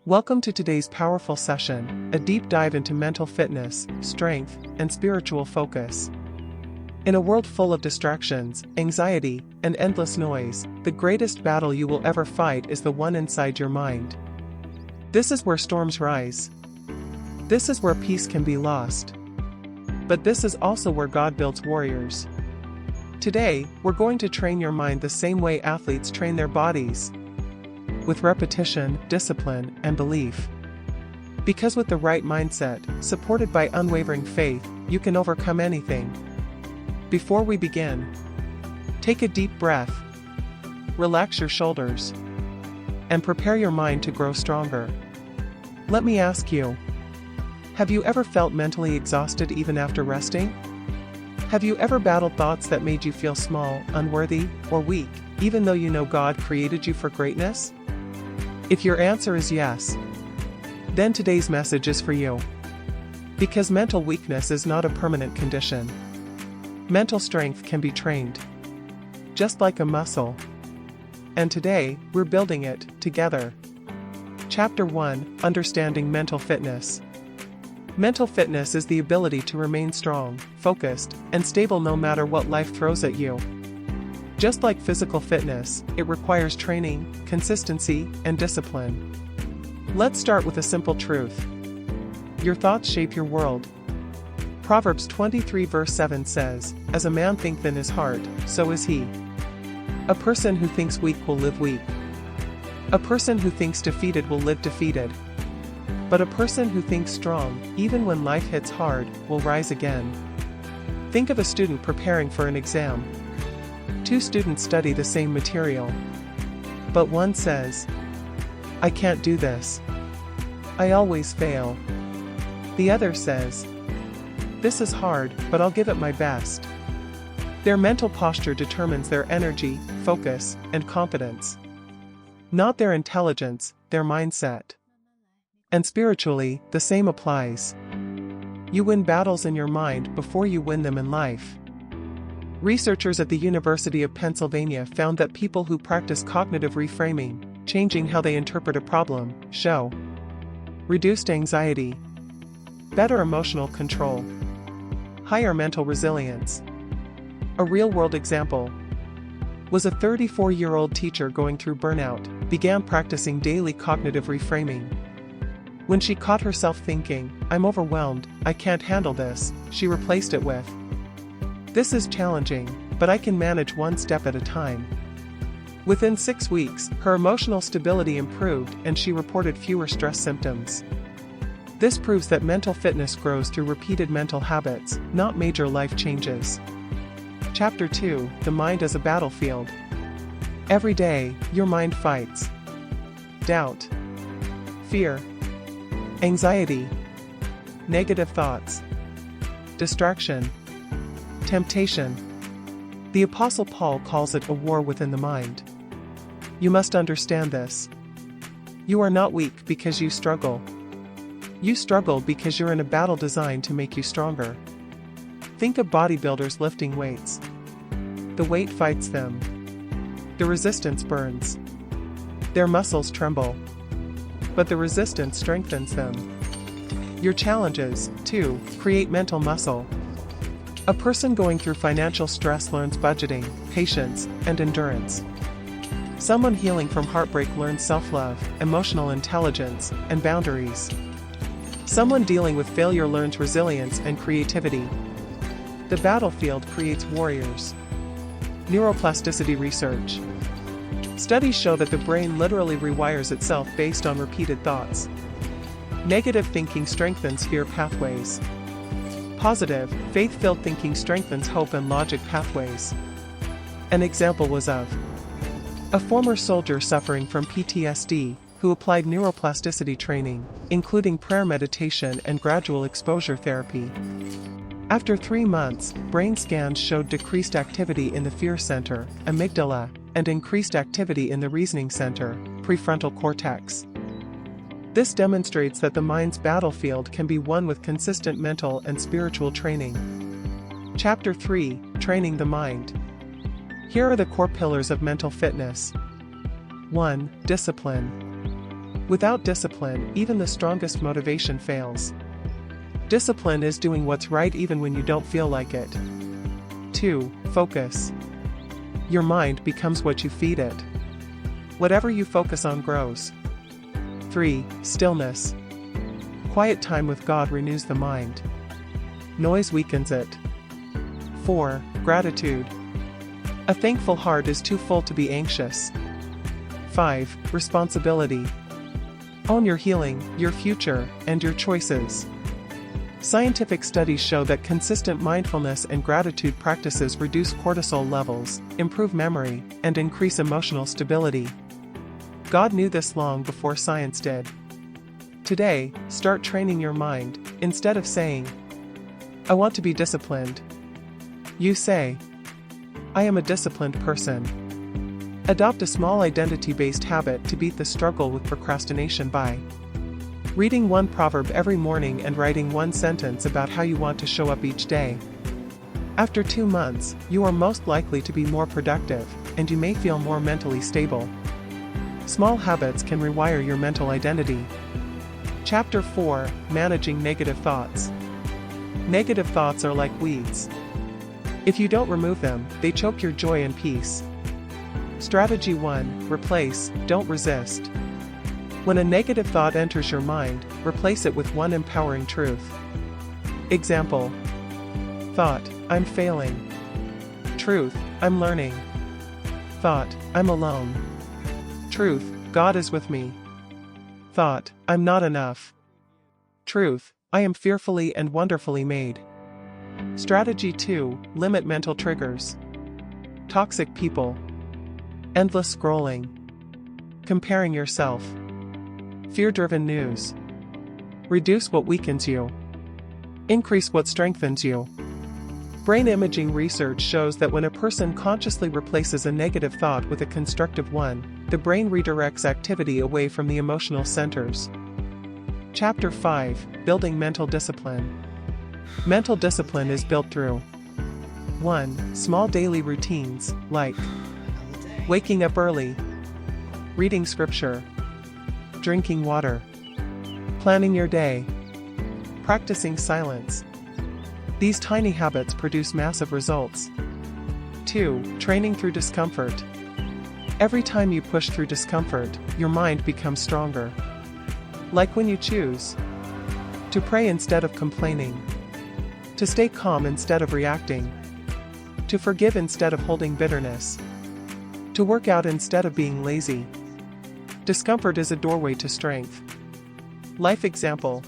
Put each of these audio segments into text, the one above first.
Welcome to today's powerful session, a deep dive into mental fitness, strength, and spiritual focus. In a world full of distractions, anxiety, and endless noise, the greatest battle you will ever fight is the one inside your mind. This is where storms rise. This is where peace can be lost. But this is also where God builds warriors. Today, we're going to train your mind the same way athletes train their bodies. With repetition, discipline, and belief. Because with the right mindset, supported by unwavering faith, you can overcome anything. Before we begin, take a deep breath, relax your shoulders, and prepare your mind to grow stronger. Let me ask you, have you ever felt mentally exhausted even after resting? Have you ever battled thoughts that made you feel small, unworthy, or weak, even though you know God created you for greatness? If your answer is yes, then today's message is for you. Because mental weakness is not a permanent condition. Mental strength can be trained, just like a muscle. And today, we're building it, together. Chapter 1, Understanding Mental Fitness. Mental fitness is the ability to remain strong, focused, and stable no matter what life throws at you. Just like physical fitness, it requires training, consistency, and discipline. Let's start with a simple truth. Your thoughts shape your world. Proverbs 23 verse 7 says, "As a man thinketh in his heart, so is he." A person who thinks weak will live weak. A person who thinks defeated will live defeated. But a person who thinks strong, even when life hits hard, will rise again. Think of a student preparing for an exam. Two students study the same material. But one says, "I can't do this. I always fail." The other says, "This is hard, but I'll give it my best." Their mental posture determines their energy, focus, and confidence. Not their intelligence, their mindset. And spiritually, the same applies. You win battles in your mind before you win them in life. Researchers at the University of Pennsylvania found that people who practice cognitive reframing, changing how they interpret a problem, show reduced anxiety, better emotional control, higher mental resilience. A real-world example was a 34-year-old teacher going through burnout, began practicing daily cognitive reframing. When she caught herself thinking, "I'm overwhelmed, I can't handle this," she replaced it with, "This is challenging, but I can manage one step at a time." Within 6 weeks, her emotional stability improved and she reported fewer stress symptoms. This proves that mental fitness grows through repeated mental habits, not major life changes. Chapter 2, The Mind as a Battlefield. Every day, your mind fights doubt, fear, anxiety, negative thoughts, distraction, temptation. The Apostle Paul calls it a war within the mind. You must understand this. You are not weak because you struggle. You struggle because you're in a battle designed to make you stronger. Think of bodybuilders lifting weights. The weight fights them. The resistance burns. Their muscles tremble. But the resistance strengthens them. Your challenges, too, create mental muscle. A person going through financial stress learns budgeting, patience, and endurance. Someone healing from heartbreak learns self-love, emotional intelligence, and boundaries. Someone dealing with failure learns resilience and creativity. The battlefield creates warriors. Neuroplasticity research. Studies show that the brain literally rewires itself based on repeated thoughts. Negative thinking strengthens fear pathways. Positive, faith-filled thinking strengthens hope and logic pathways. An example was of a former soldier suffering from PTSD, who applied neuroplasticity training, including prayer meditation and gradual exposure therapy. After 3 months, brain scans showed decreased activity in the fear center, amygdala, and increased activity in the reasoning center, prefrontal cortex. This demonstrates that the mind's battlefield can be won with consistent mental and spiritual training. Chapter 3, Training the Mind. Here are the core pillars of mental fitness. 1. Discipline. Without discipline, even the strongest motivation fails. Discipline is doing what's right even when you don't feel like it. 2. Focus. Your mind becomes what you feed it. Whatever you focus on grows. 3. Stillness. Quiet time with God renews the mind. Noise weakens it. 4. Gratitude. A thankful heart is too full to be anxious. 5. Responsibility. Own your healing, your future, and your choices. Scientific studies show that consistent mindfulness and gratitude practices reduce cortisol levels, improve memory, and increase emotional stability. God knew this long before science did. Today, start training your mind. Instead of saying, "I want to be disciplined," you say, "I am a disciplined person." Adopt a small identity-based habit to beat the struggle with procrastination by reading one proverb every morning and writing one sentence about how you want to show up each day. After 2 months, you are most likely to be more productive, and you may feel more mentally stable. Small habits can rewire your mental identity. Chapter 4: Managing Negative Thoughts. Negative thoughts are like weeds. If you don't remove them, they choke your joy and peace. Strategy 1: Replace, don't resist. When a negative thought enters your mind, replace it with one empowering truth. Example: Thought, I'm failing. Truth, I'm learning. Thought, I'm alone. Truth, God is with me. Thought, I'm not enough. Truth, I am fearfully and wonderfully made. Strategy 2: Limit mental triggers. Toxic people. Endless scrolling. Comparing yourself. Fear-driven news. Reduce what weakens you. Increase what strengthens you. Brain imaging research shows that when a person consciously replaces a negative thought with a constructive one, the brain redirects activity away from the emotional centers. Chapter 5: Building Mental Discipline. Mental discipline is built through 1. Small daily routines, like waking up early, reading scripture, drinking water, planning your day, practicing silence. These tiny habits produce massive results. 2. Training through discomfort. Every time you push through discomfort, your mind becomes stronger. Like when you choose to pray instead of complaining, to stay calm instead of reacting, to forgive instead of holding bitterness, to work out instead of being lazy. Discomfort is a doorway to strength. Life example: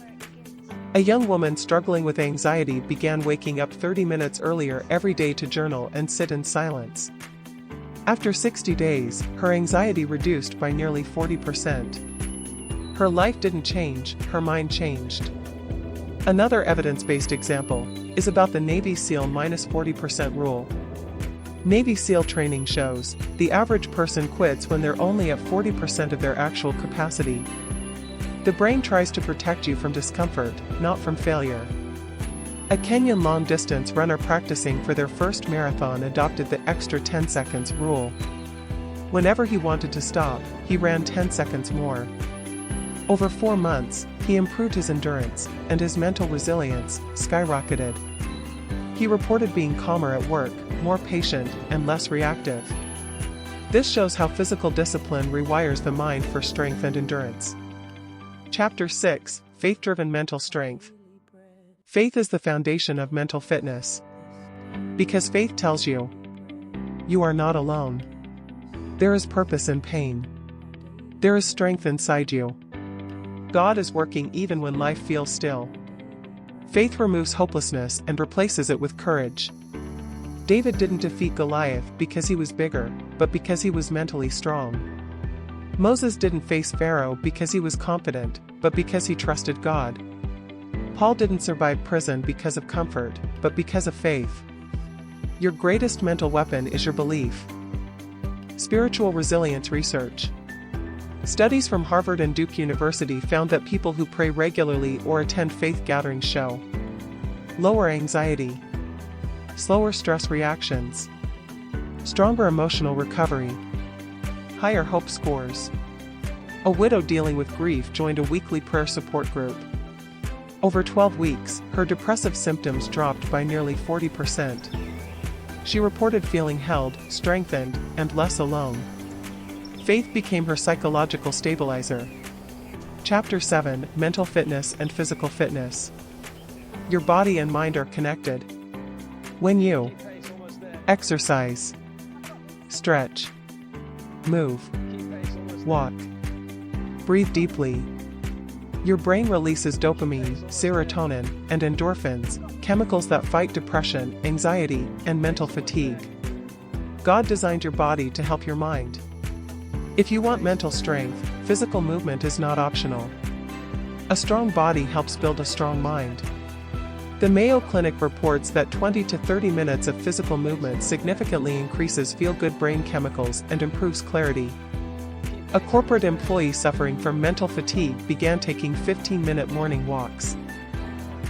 a young woman struggling with anxiety began waking up 30 minutes earlier every day to journal and sit in silence. After 60 days, her anxiety reduced by nearly 40%. Her life didn't change, her mind changed. Another evidence-based example is about the Navy SEAL -40% rule. Navy SEAL training shows the average person quits when they're only at 40% of their actual capacity. The brain tries to protect you from discomfort, not from failure. A Kenyan long-distance runner practicing for their first marathon adopted the extra 10 seconds rule. Whenever he wanted to stop, he ran 10 seconds more. Over 4 months, he improved his endurance, and his mental resilience skyrocketed. He reported being calmer at work, more patient, and less reactive. This shows how physical discipline rewires the mind for strength and endurance. Chapter 6: Faith-Driven Mental Strength. Faith is the foundation of mental fitness. Because faith tells you, you are not alone. There is purpose in pain. There is strength inside you. God is working even when life feels still. Faith removes hopelessness and replaces it with courage. David didn't defeat Goliath because he was bigger, but because he was mentally strong. Moses didn't face Pharaoh because he was confident, but because he trusted God. Paul didn't survive prison because of comfort, but because of faith. Your greatest mental weapon is your belief. Spiritual resilience research. Studies from Harvard and Duke University found that people who pray regularly or attend faith gatherings show lower anxiety, slower stress reactions, stronger emotional recovery, higher hope scores, A widow dealing with grief joined a weekly prayer support group. Over 12 weeks, her depressive symptoms dropped by nearly 40%. She reported feeling held, strengthened, and less alone. Faith became her psychological stabilizer. Chapter 7: Mental Fitness and Physical Fitness. Your body and mind are connected. When you exercise, stretch, move, walk, breathe deeply, your brain releases dopamine, serotonin, and endorphins, chemicals that fight depression, anxiety, and mental fatigue. God designed your body to help your mind. If you want mental strength, physical movement is not optional. A strong body helps build a strong mind. The Mayo Clinic reports that 20 to 30 minutes of physical movement significantly increases feel-good brain chemicals and improves clarity. A corporate employee suffering from mental fatigue began taking 15-minute morning walks.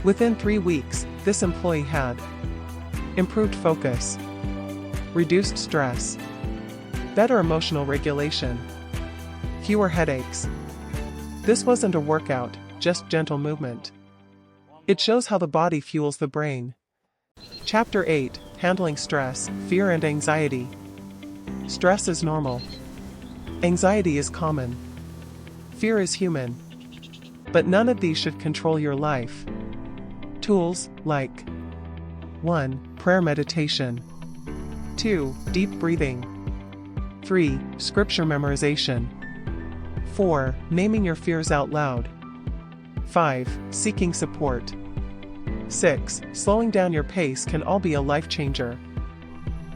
Within 3 weeks, this employee had improved focus, reduced stress, better emotional regulation, fewer headaches. This wasn't a workout, just gentle movement. It shows how the body fuels the brain. Chapter 8: Handling Stress, Fear and Anxiety. Stress is normal. Anxiety is common. Fear is human. But none of these should control your life. Tools like 1. Prayer meditation. 2. Deep breathing. 3. Scripture memorization. 4. Naming your fears out loud. 5. Seeking support. 6. Slowing down your pace can all be a life changer.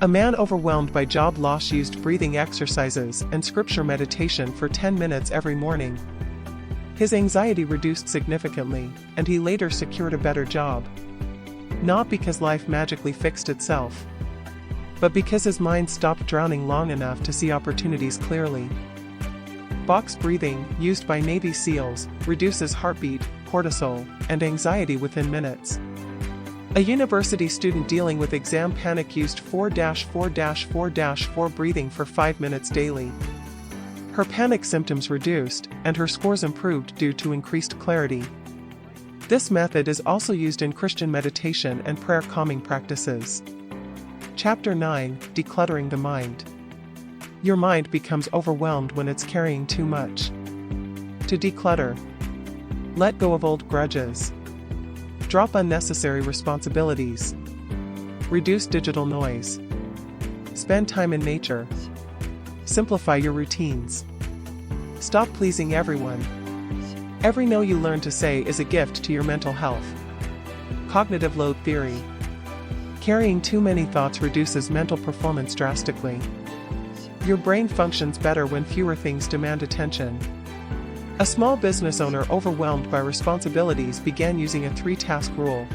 A man overwhelmed by job loss used breathing exercises and scripture meditation for 10 minutes every morning. His anxiety reduced significantly, and he later secured a better job. Not because life magically fixed itself, but because his mind stopped drowning long enough to see opportunities clearly. Box breathing, used by Navy SEALs, reduces heartbeat, cortisol, and anxiety within minutes. A university student dealing with exam panic used 4-4-4-4 breathing for 5 minutes daily. Her panic symptoms reduced, and her scores improved due to increased clarity. This method is also used in Christian meditation and prayer calming practices. Chapter 9: Decluttering the Mind. Your mind becomes overwhelmed when it's carrying too much. To declutter: let go of old grudges. Drop unnecessary responsibilities. Reduce digital noise. Spend time in nature. Simplify your routines. Stop pleasing everyone. Every no you learn to say is a gift to your mental health. Cognitive load theory. Carrying too many thoughts reduces mental performance drastically. Your brain functions better when fewer things demand attention. A small business owner overwhelmed by responsibilities began using a 3-task rule.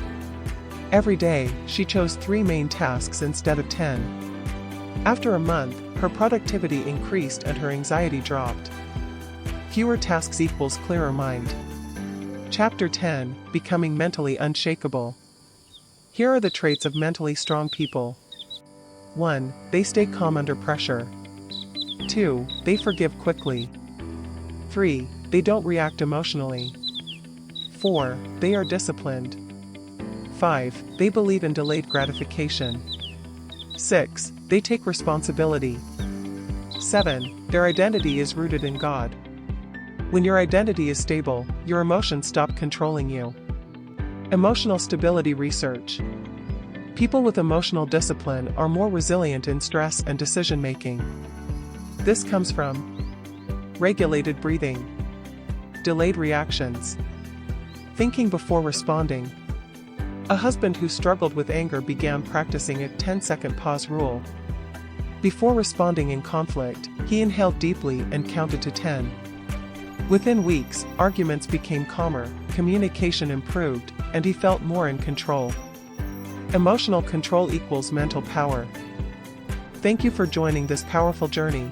Every day, she chose 3 main tasks instead of 10. After a month, her productivity increased and her anxiety dropped. Fewer tasks equals clearer mind. Chapter 10: Becoming Mentally Unshakable. Here are the traits of mentally strong people. 1. They stay calm under pressure. 2. They forgive quickly. 3. They don't react emotionally. 4. They are disciplined. 5. They believe in delayed gratification. 6. They take responsibility. 7. Their identity is rooted in God. When your identity is stable, your emotions stop controlling you. Emotional stability research. People with emotional discipline are more resilient in stress and decision-making. This comes from regulated breathing, delayed reactions, thinking before responding. A husband who struggled with anger began practicing a 10-second pause rule. Before responding in conflict, he inhaled deeply and counted to 10. Within weeks, arguments became calmer, communication improved, and he felt more in control. Emotional control equals mental power. Thank you for joining this powerful journey.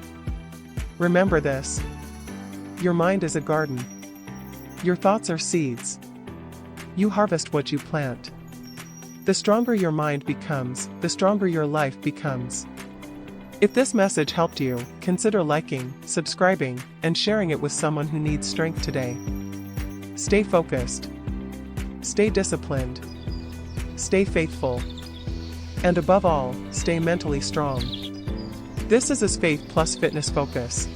Remember this: your mind is a garden. Your thoughts are seeds. You harvest what you plant. The stronger your mind becomes, the stronger your life becomes. If this message helped you, consider liking, subscribing, and sharing it with someone who needs strength today. Stay focused. Stay disciplined. Stay faithful. And above all, stay mentally strong. This is Faith Plus Fitness Focus.